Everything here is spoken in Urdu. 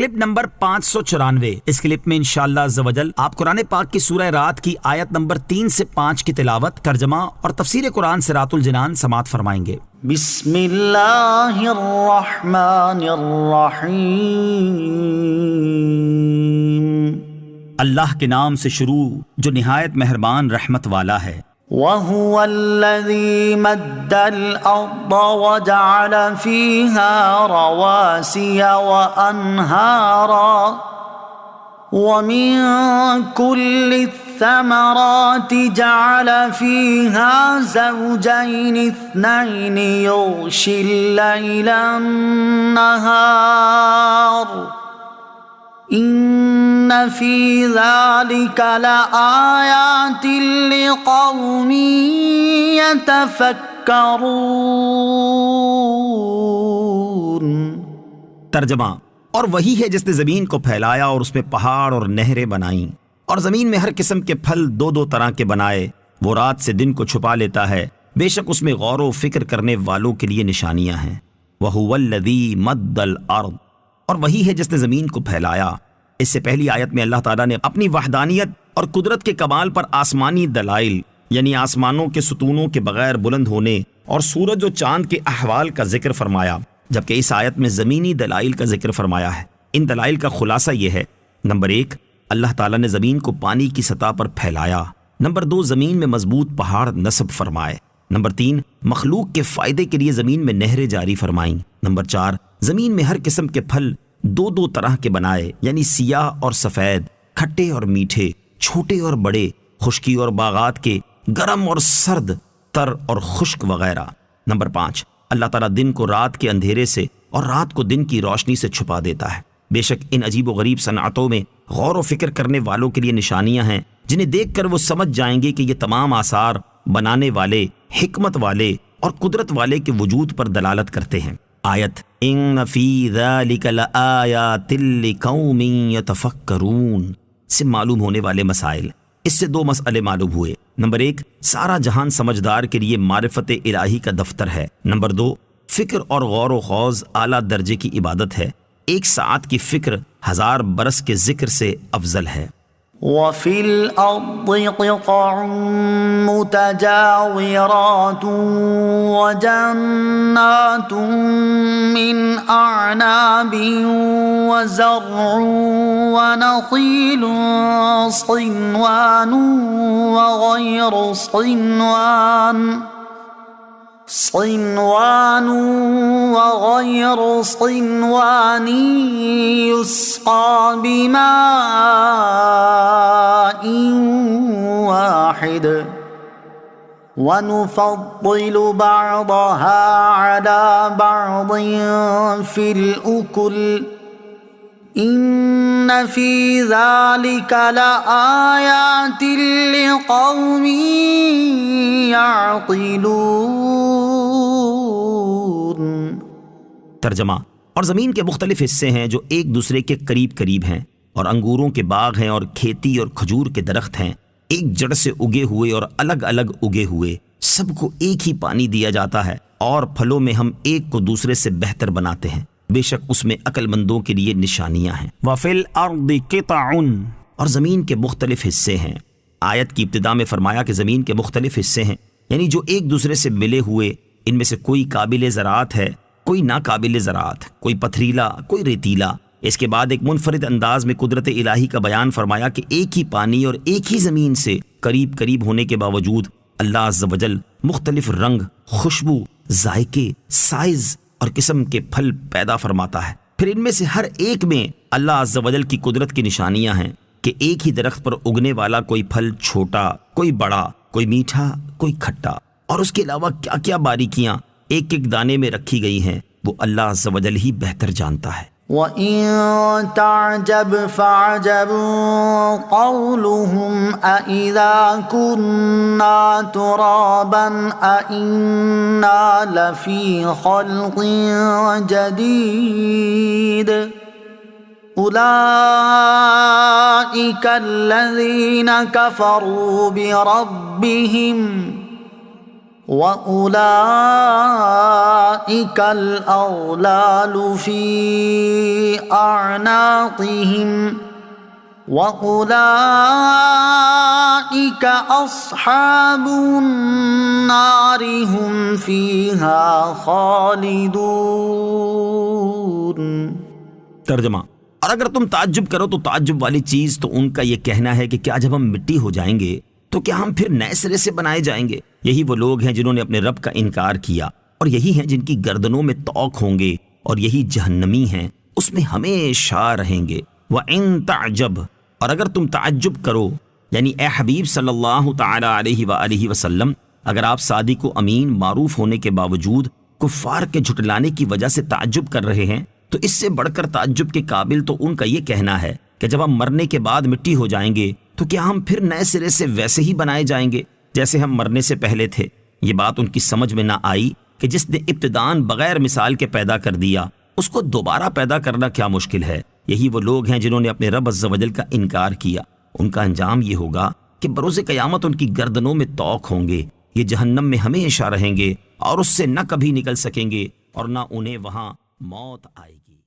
Clip number 594۔ اس کلپ میں انشاءاللہ عز و جل آپ قرآن پاک کی سورہ رات کی آیت نمبر 3 سے 5 کی تلاوت، ترجمہ اور تفسیر قرآن صراط الجنان سماعت فرمائیں گے۔ بسم اللہ الرحمن الرحیم۔ اللہ کے نام سے شروع جو نہایت مہربان رحمت والا ہے۔ وَهُوَ الَّذِي مَدَّ الْأَرْضَ وَجَعَلَ فِيهَا رَوَاسِيَ وَأَنْهَارًا وَمِن كُلِّ الثَّمَرَاتِ جَعَلَ فِيهَا زَوْجَيْنِ اثْنَيْنِ يُغْشِي اللَّيْلَ النَّهَارَ إِنَّ فِي ذَلِكَ لَآيَاتٍ لِقَوْمٍ يَتَفَكَّرُونَ۔ ترجمہ، اور وہی ہے جس نے زمین کو پھیلایا اور اس میں پہاڑ اور نہریں بنائیں، اور زمین میں ہر قسم کے پھل دو دو طرح کے بنائے۔ وہ رات سے دن کو چھپا لیتا ہے، بے شک اس میں غور و فکر کرنے والوں کے لیے نشانیاں ہیں۔ وَهُوَ الَّذِي مَدَّ الْأَرْضَ، اور وہی ہے جس نے زمین کو پھیلایا۔ اس سے پہلی آیت میں اللہ تعالیٰ نے اپنی وحدانیت اور قدرت کے کمال پر آسمانی دلائل، یعنی آسمانوں کے ستونوں کے بغیر بلند ہونے اور سورج و چاند کے احوال کا ذکر فرمایا، جبکہ اس آیت میں زمینی دلائل کا ذکر فرمایا ہے۔ ان دلائل کا خلاصہ یہ ہے: نمبر 1، اللہ تعالیٰ نے زمین کو پانی کی سطح پر پھیلایا۔ نمبر 2، زمین میں مضبوط پہاڑ نصب فرمائے۔ نمبر 3، مخلوق کے فائدے کے لیے زمین میں نہریں جاری فرمائیں۔ نمبر 4، زمین میں ہر قسم کے پھل دو دو طرح کے بنائے، یعنی سیاہ اور سفید، کھٹے اور میٹھے، چھوٹے اور بڑے، خشکی اور باغات کے، گرم اور سرد، تر اور خشک وغیرہ۔ نمبر 5، اللہ تعالیٰ دن کو رات کے اندھیرے سے اور رات کو دن کی روشنی سے چھپا دیتا ہے۔ بے شک ان عجیب و غریب صنعتوں میں غور و فکر کرنے والوں کے لیے نشانیاں ہیں، جنہیں دیکھ کر وہ سمجھ جائیں گے کہ یہ تمام آثار بنانے والے، حکمت والے اور قدرت والے کے وجود پر دلالت کرتے ہیں۔ آیت ان فی ذالک لآیات لقوم یتفکرون سے معلوم ہونے والے مسائل۔ اس سے 2 مسئلے معلوم ہوئے۔ نمبر 1، سارا جہان سمجھدار کے لیے معرفت الہی کا دفتر ہے۔ نمبر 2، فکر اور غور و خوض اعلیٰ درجے کی عبادت ہے۔ 1 ساعت کی فکر 1000 برس کے ذکر سے افضل ہے۔ وَفِي الْأَرْضِ قِطَعٌ مُتَجَاوِرَاتٌ وَجَنَّاتٌ مِّنْ أَعْنَابٍ وَزَرْعٌ وَنَخِيلٌ صِنْوَانٌ وَغَيْرُ صِنْوَانٍ يُسْقَىٰ بِمَاءٍ وَاحِدٍ وَنُفَضِّلُ بَعْضَهَا عَلَىٰ بَعْضٍ فِي الْأُكُلِ إِنَّ فِي ذَلِكَ لَآيَاتٍ لِقَوْمٍ يَعْقِلُونَ۔ ترجمہ، اور زمین کے مختلف حصے ہیں جو ایک دوسرے کے قریب قریب ہیں، اور انگوروں کے باغ ہیں اور کھیتی اور کھجور کے درخت ہیں، ایک جڑ سے اگے ہوئے اور الگ الگ اگے ہوئے، سب کو ایک ہی پانی دیا جاتا ہے، اور پھلوں میں ہم ایک کو دوسرے سے بہتر بناتے ہیں۔ بے شک اس میں عقل مندوں کے لیے نشانیاں ہیں۔ وَفِي الْأَرْضِ قِطَعٌ، اور زمین کے مختلف حصے ہیں۔ آیت کی ابتدا میں فرمایا کہ زمین کے مختلف حصے ہیں، یعنی جو ایک دوسرے سے ملے ہوئے، ان میں سے کوئی قابل زراعت ہے، کوئی ناقابل زراعت، کوئی پتھریلا، کوئی ریتیلا۔ اس کے بعد ایک منفرد انداز میں قدرت الہی کا بیان فرمایا کہ ایک ہی پانی اور ایک ہی زمین سے قریب قریب ہونے کے باوجود اللہ عز و جل مختلف رنگ، خوشبو، ذائقے، سائز اور قسم کے پھل پیدا فرماتا ہے۔ پھر ان میں سے ہر ایک میں اللہ عز و جل کی قدرت کی نشانیاں ہیں کہ ایک ہی درخت پر اگنے والا کوئی پھل چھوٹا، کوئی بڑا، کوئی میٹھا، کوئی کھٹا، اور اس کے علاوہ کیا کیا باریکیاں ایک ایک دانے میں رکھی گئی ہیں، وہ اللہ عز و جل ہی بہتر جانتا ہے۔ وَإِن تَعْجَبْ فَعَجَبٌ قَوْلُهُمْ أَإِذَا كُنَّا تُرَابًا أَإِنَّا لَفِي خَلْقٍ جَدِيدٍ أُولَئِكَ الَّذِينَ كَفَرُوا بِرَبِّهِمْ وَأُولَئِكَ الْأَغْلَالُ فِي أَعْنَاقِهِمْ وَأُولَئِكَ أَصْحَابُ النَّارِ هُمْ فِيهَا خَالِدُونَ۔ ترجمہ: اور اگر تم تعجب کرو تو تعجب والی چیز تو ان کا یہ کہنا ہے کہ کیا جب ہم مٹی ہو جائیں گے تو کیا ہم پھر نئے سرے سے بنائے جائیں گے؟ یہی وہ لوگ ہیں جنہوں نے اپنے رب کا انکار کیا، اور یہی ہیں جن کی گردنوں میں طوق ہوں گے، اور یہی جہنمی ہیں، اس میں ہمیشہ رہیں گے۔ وَإِن تَعْجَبْ، اور اگر تم تعجب کرو، یعنی اے حبیب صلی اللہ تعالی علیہ وآلہ وسلم، اگر آپ صادق و امین معروف ہونے کے باوجود کفار کے جھٹلانے کی وجہ سے تعجب کر رہے ہیں، تو اس سے بڑھ کر تعجب کے قابل تو ان کا یہ کہنا ہے کہ جب ہم مرنے کے بعد مٹی ہو جائیں گے تو کیا ہم پھر نئے سرے سے ویسے ہی بنائے جائیں گے جیسے ہم مرنے سے پہلے تھے؟ یہ بات ان کی سمجھ میں نہ آئی کہ جس نے ابتداءً بغیر مثال کے پیدا کر دیا، اس کو دوبارہ پیدا کرنا کیا مشکل ہے۔ یہی وہ لوگ ہیں جنہوں نے اپنے رب عز و جل کا انکار کیا، ان کا انجام یہ ہوگا کہ بروز قیامت ان کی گردنوں میں طوق ہوں گے، یہ جہنم میں ہمیشہ رہیں گے اور اس سے نہ کبھی نکل سکیں گے اور نہ انہیں وہاں موت آئے گی۔